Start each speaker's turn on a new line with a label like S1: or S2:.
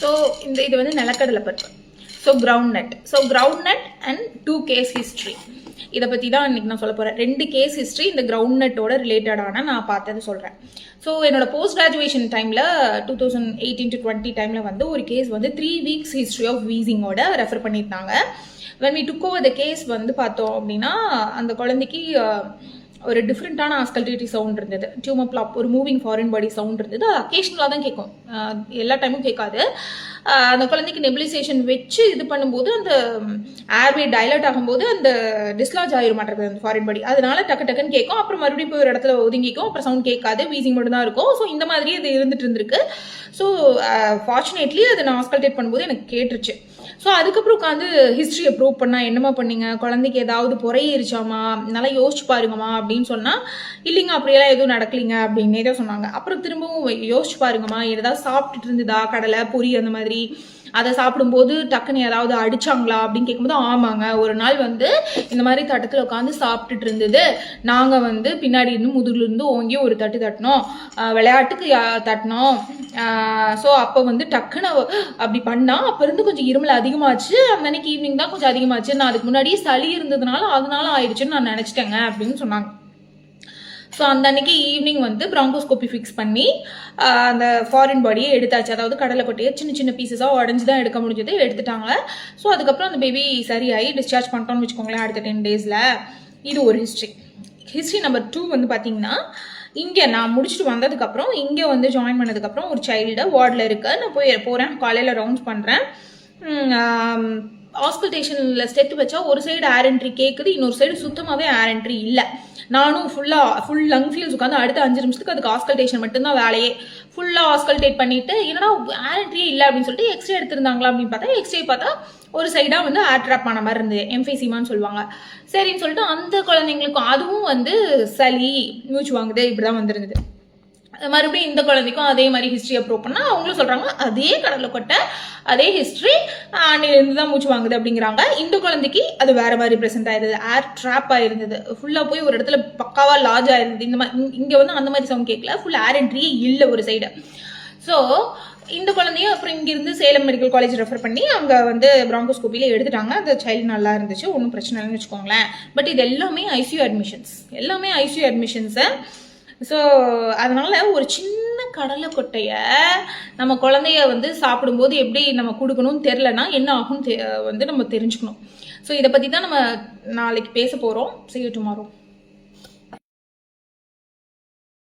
S1: So இது வந்து நிலக்கடலை பருப்பு. So ground nut and 2 case history. இதை பற்றி தான் இன்றைக்கி நான் சொல்ல போகிறேன். 2 கேஸ் ஹிஸ்ட்ரி இந்த கிரவுண்ட் நட்டோட ரிலேட்டடான நான் பார்த்தது சொல்கிறேன். ஸோ என்னோட போஸ்ட் கிராஜுவேஷன் டைமில் 2018 to 20 டைமில் வந்து ஒரு கேஸ் வந்து 3 weeks ஹிஸ்ட்ரி ஆஃப் வீசிங்கோட ரெஃபர் பண்ணியிருந்தாங்க. when we took over the case வந்து பார்த்தோம் அப்படின்னா அந்த குழந்தைக்கு ஒரு டிஃப்ரெண்ட்டான ஆஸ்கல்டேட்டிவ் சவுண்ட் இருந்தது. டியூமர் பிளாப், ஒரு மூவிங் ஃபாரின் பாடி சவுண்ட் இருந்தது. அது அக்கேஷனலாக தான் கேட்கும், எல்லா டைமும் கேட்காது. அந்த குழந்தைக்கு நெபுலைசேஷன் வச்சு இது பண்ணும்போது அந்த ஏர்வே டைலட் ஆகும்போது அந்த டிஸ்லாஜ் ஆயிர மாட்டேங்குது அந்த ஃபாரின் பாடி. அதனால டக்குன்னு கேட்கும். அப்புறம் மறுபடியும் போய் ஒரு இடத்துல ஒதுங்கிக்கும். அப்புறம் சவுண்ட் கேட்காது, வீசிங் மட்டும் தான் இருக்கும். ஸோ இந்த மாதிரியே இது இருந்துட்டு இருந்திருக்கு. ஸோ ஃபார்ச்சுனேட்லி அதை நான் ஆஸ்கல்டேட் பண்ணும்போது எனக்கு கேட்டுருச்சு. ஸோ அதுக்கப்புறம் உட்காந்து ஹிஸ்ட்ரியை ப்ரூவ் பண்ணால் என்னம்மா பண்ணீங்க, குழந்தைக்கு ஏதாவது பொறையிருச்சாமா, நல்லா யோசிச்சு பாருங்கம்மா அப்படின்னு சொன்னால், இல்லைங்க அப்படியெல்லாம் எதுவும் நடக்கலிங்க அப்படின்னே தான் சொன்னாங்க. அப்புறம் திரும்பவும் யோசிச்சு பாருங்கம்மா, ஏதாவது சாப்பிட்டுட்டு இருந்ததா, கடலை பொரி அந்த மாதிரி, அதை சாப்பிடும்போது டக்குன்னு ஏதாவது அடிச்சாங்களா அப்படின்னு கேட்கும்போது, ஆமாங்க ஒரு நாள் வந்து இந்த மாதிரி தட்டத்தில் உட்காந்து சாப்பிட்டுட்டு இருந்தது. நாங்கள் வந்து பின்னாடி இருந்து முதுகுலேருந்து ஓங்கி ஒரு தட்டு தட்டினோம், விளையாட்டுக்கு தட்டினோம். ஸோ அப்போ வந்து டக்குன்னு அப்படி பண்ணால் அப்போ இருந்து கொஞ்சம் இருமல் அதிகமாச்சு. அந்த அன்னைக்கு ஈவினிங் தான் கொஞ்சம் அதிகமாச்சு. நான் அதுக்கு முன்னாடியே சளி இருந்ததுனால அதனால ஆயிடுச்சுன்னு நான் நினச்சிட்டேங்க அப்படின்னு சொன்னாங்க. ஸோ அந்த அன்னைக்கு ஈவினிங் வந்து பிராங்கோஸ்கோப்பி ஃபிக்ஸ் பண்ணி அந்த ஃபாரின் பாடியை எடுத்தாச்சு. அதாவது கடலை கொட்டையை சின்ன பீசஸாக உடஞ்சி தான் எடுக்க முடிஞ்சது, எடுத்துட்டாங்க. ஸோ அதுக்கப்புறம் அந்த பேபி சரியாகி டிஸ்சார்ஜ் பண்ணிட்டோம்னு வச்சுக்கோங்களேன் அடுத்த 10 daysல. இது ஒரு ஹிஸ்ட்ரி நம்பர் 2 வந்து பார்த்தீங்கன்னா, இங்கே நான் முடிச்சுட்டு வந்ததுக்கப்புறம் இங்கே வந்து ஜாயின் பண்ணதுக்கப்புறம் ஒரு சைல்டு வார்டில் இருக்க நான் போகிறேன். காலையில் ரவுண்ட்ஸ் பண்ணுறேன். ஆஸ்கல்டேஷனில் ஸ்டெட் வச்சா ஒரு சைடு ஏர் என்ட்ரி கேட்குது, இன்னொரு சைடு சுத்தமாகவே ஏர் என்ட்ரி இல்லை. நானும் ஃபுல் லங் ஃபீல்ஸ் உட்காந்து அடுத்த 5 நிமிஷத்துக்கு அதுக்கு ஆஸ்கல்டேஷன் மட்டும்தான் வேலையே. ஃபுல்லாக ஆஸ்கல்டேட் பண்ணிவிட்டு என்னன்னா ஏர் என்ட்ரியே இல்லை அப்படின்னு சொல்லிட்டு எக்ஸ்ரே எடுத்திருந்தாங்களா அப்படின்னு பார்த்தா, எக்ஸ்ரே பார்த்தா ஒரு சைடாக வந்து ஏர் ட்ராப் ஆன மாதிரி இருந்தது, எம்ஃபைசிமான்னு சொல்லுவாங்க. சரின்னு சொல்லிட்டு அந்த குழந்தைங்களுக்கும் அதுவும் வந்து சளி, மூச்சு வாங்குது, இப்படி தான் வந்துருந்தது. மறுபடியும் இந்த குழந்தைக்கும் அதே மாதிரி ஹிஸ்ட்ரியை ப்ரூவ் பண்ணால் அவங்களும் சொல்கிறாங்க அதே கடலை கொட்டை, அதே ஹிஸ்ட்ரி, அன்னிலேருந்து தான் மூச்சு வாங்குது அப்படிங்கிறாங்க. இந்த குழந்தைக்கு அது வேற மாதிரி ப்ரெசென்ட் ஆயிருந்தது, ஏர் ட்ராப் ஆயிருந்தது, ஃபுல்லாக போய் ஒரு இடத்துல பக்காவாக லாஜ் ஆயிருந்தது. இந்த மாதிரி இங்கே வந்து அந்த மாதிரி சவுண்ட் கேட்கல, ஃபுல் ஏர் என்ட்ரியே இல்லை ஒரு சைடு. ஸோ இந்த குழந்தையும் அப்புறம் இங்கிருந்து சேலம் மெடிக்கல் காலேஜ் ரெஃபர் பண்ணி அங்கே வந்து பிராங்கோஸ்கோப்பியில் எடுத்துட்டாங்க. அந்த சைல்டு நல்லா இருந்துச்சு, ஒன்றும் பிரச்சனை இல்லைன்னு வச்சுக்கோங்களேன். பட் இது எல்லாமே ஐசியூ அட்மிஷன்ஸு. ஸோ அதனால ஒரு சின்ன கடலை கொட்டையை நம்ம குழந்தைய வந்து சாப்பிடும்போது எப்படி நம்ம கொடுக்கணும்னு தெரிலனா என்ன ஆகும்னு வந்து நம்ம தெரிஞ்சுக்கணும். ஸோ இதை பற்றி தான் நம்ம நாளைக்கு பேச போகிறோம். See you tomorrow.